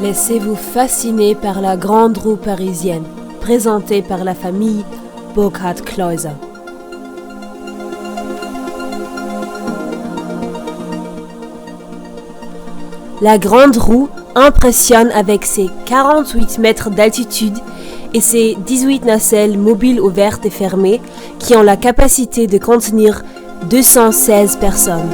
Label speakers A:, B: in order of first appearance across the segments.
A: Laissez-vous fasciner par la grande roue parisienne, présentée par la famille Burkhardt-Kleuser. La grande roue impressionne avec ses 48 mètres d'altitude et ses 18 nacelles mobiles ouvertes et fermées qui ont la capacité de contenir 216 personnes.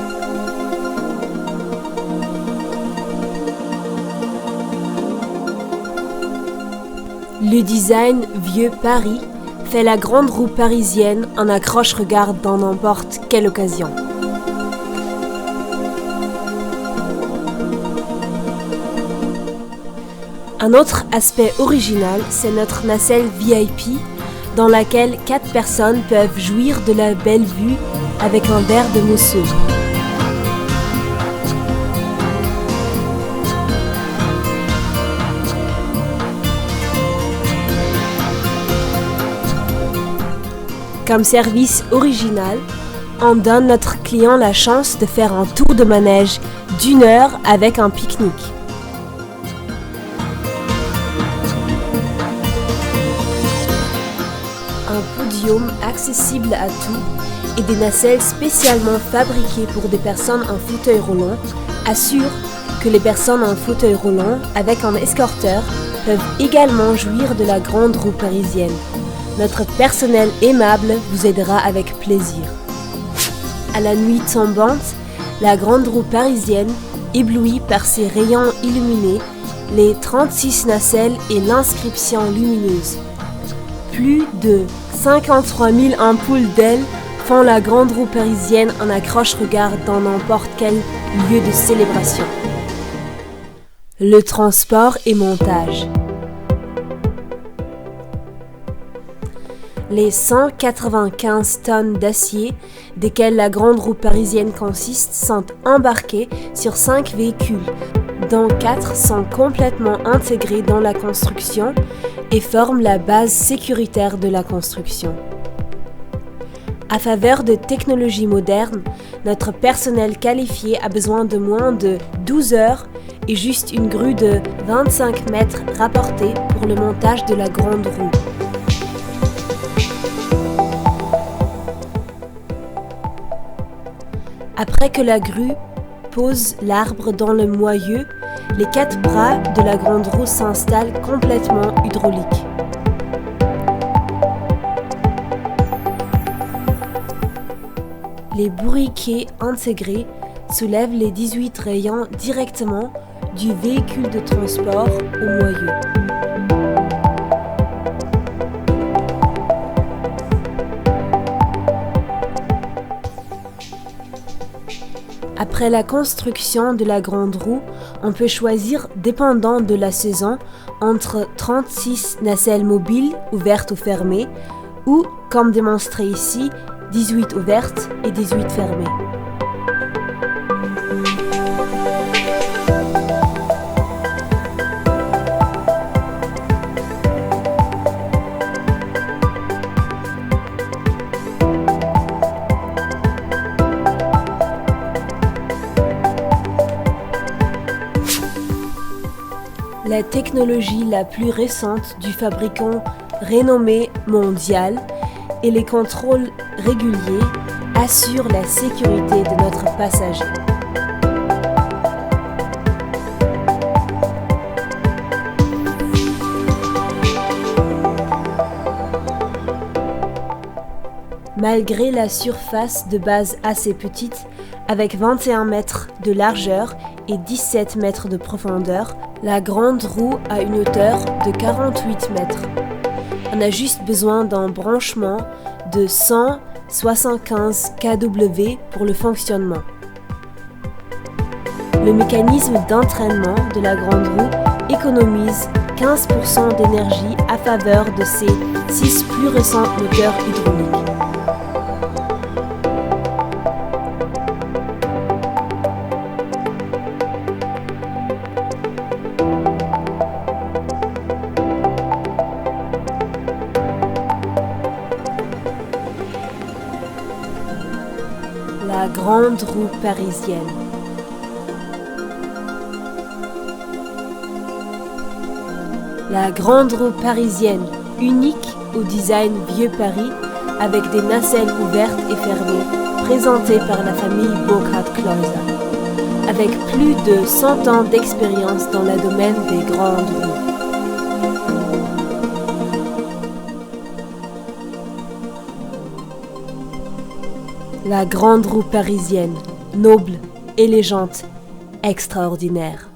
A: Le design Vieux Paris fait la grande roue parisienne un accroche-regard dans n'importe quelle occasion. Un autre aspect original, c'est notre nacelle VIP, dans laquelle 4 personnes peuvent jouir de la belle vue avec un verre de mousseux. Comme service original, on donne notre client la chance de faire un tour de manège d'1 heure avec un pique-nique. Un podium accessible à tous et des nacelles spécialement fabriquées pour des personnes en fauteuil roulant assurent que les personnes en fauteuil roulant avec un escorteur peuvent également jouir de la grande roue parisienne. Notre personnel aimable vous aidera avec plaisir. À la nuit tombante, la grande roue parisienne éblouit par ses rayons illuminés, les 36 nacelles et l'inscription lumineuse. Plus de 53 000 ampoules d'ailes font la grande roue parisienne un accroche-regard dans n'importe quel lieu de célébration. Le transport et montage. Les 195 tonnes d'acier desquelles la grande roue parisienne consiste sont embarquées sur 5 véhicules, dont 4 sont complètement intégrés dans la construction et forment la base sécuritaire de la construction. À faveur de technologies modernes, notre personnel qualifié a besoin de moins de 12 heures et juste une grue de 25 mètres rapportée pour le montage de la grande roue. Après que la grue pose l'arbre dans le moyeu, les 4 bras de la grande roue s'installent complètement hydrauliques. Les bourriquets intégrés soulèvent les 18 rayons directement du véhicule de transport au moyeu. Après la construction de la grande roue, on peut choisir, dépendant de la saison, entre 36 nacelles mobiles ouvertes ou fermées, ou, comme démontré ici, 18 ouvertes et 18 fermées. La technologie la plus récente du fabricant renommé mondial et les contrôles réguliers assurent la sécurité de notre passager. Malgré la surface de base assez petite, avec 21 mètres de largeur et 17 mètres de profondeur, la grande roue a une hauteur de 48 mètres. On a juste besoin d'un branchement de 175 kW pour le fonctionnement. Le mécanisme d'entraînement de la grande roue économise 15% d'énergie à faveur de ses 6 plus récents moteurs hydrauliques. La grande roue parisienne. La grande roue parisienne, unique au design Vieux Paris, avec des nacelles ouvertes et fermées, présentée par la famille Burkhardt-Kleuser, avec plus de 100 ans d'expérience dans le domaine des grandes roues. La grande roue parisienne, noble, élégante, extraordinaire.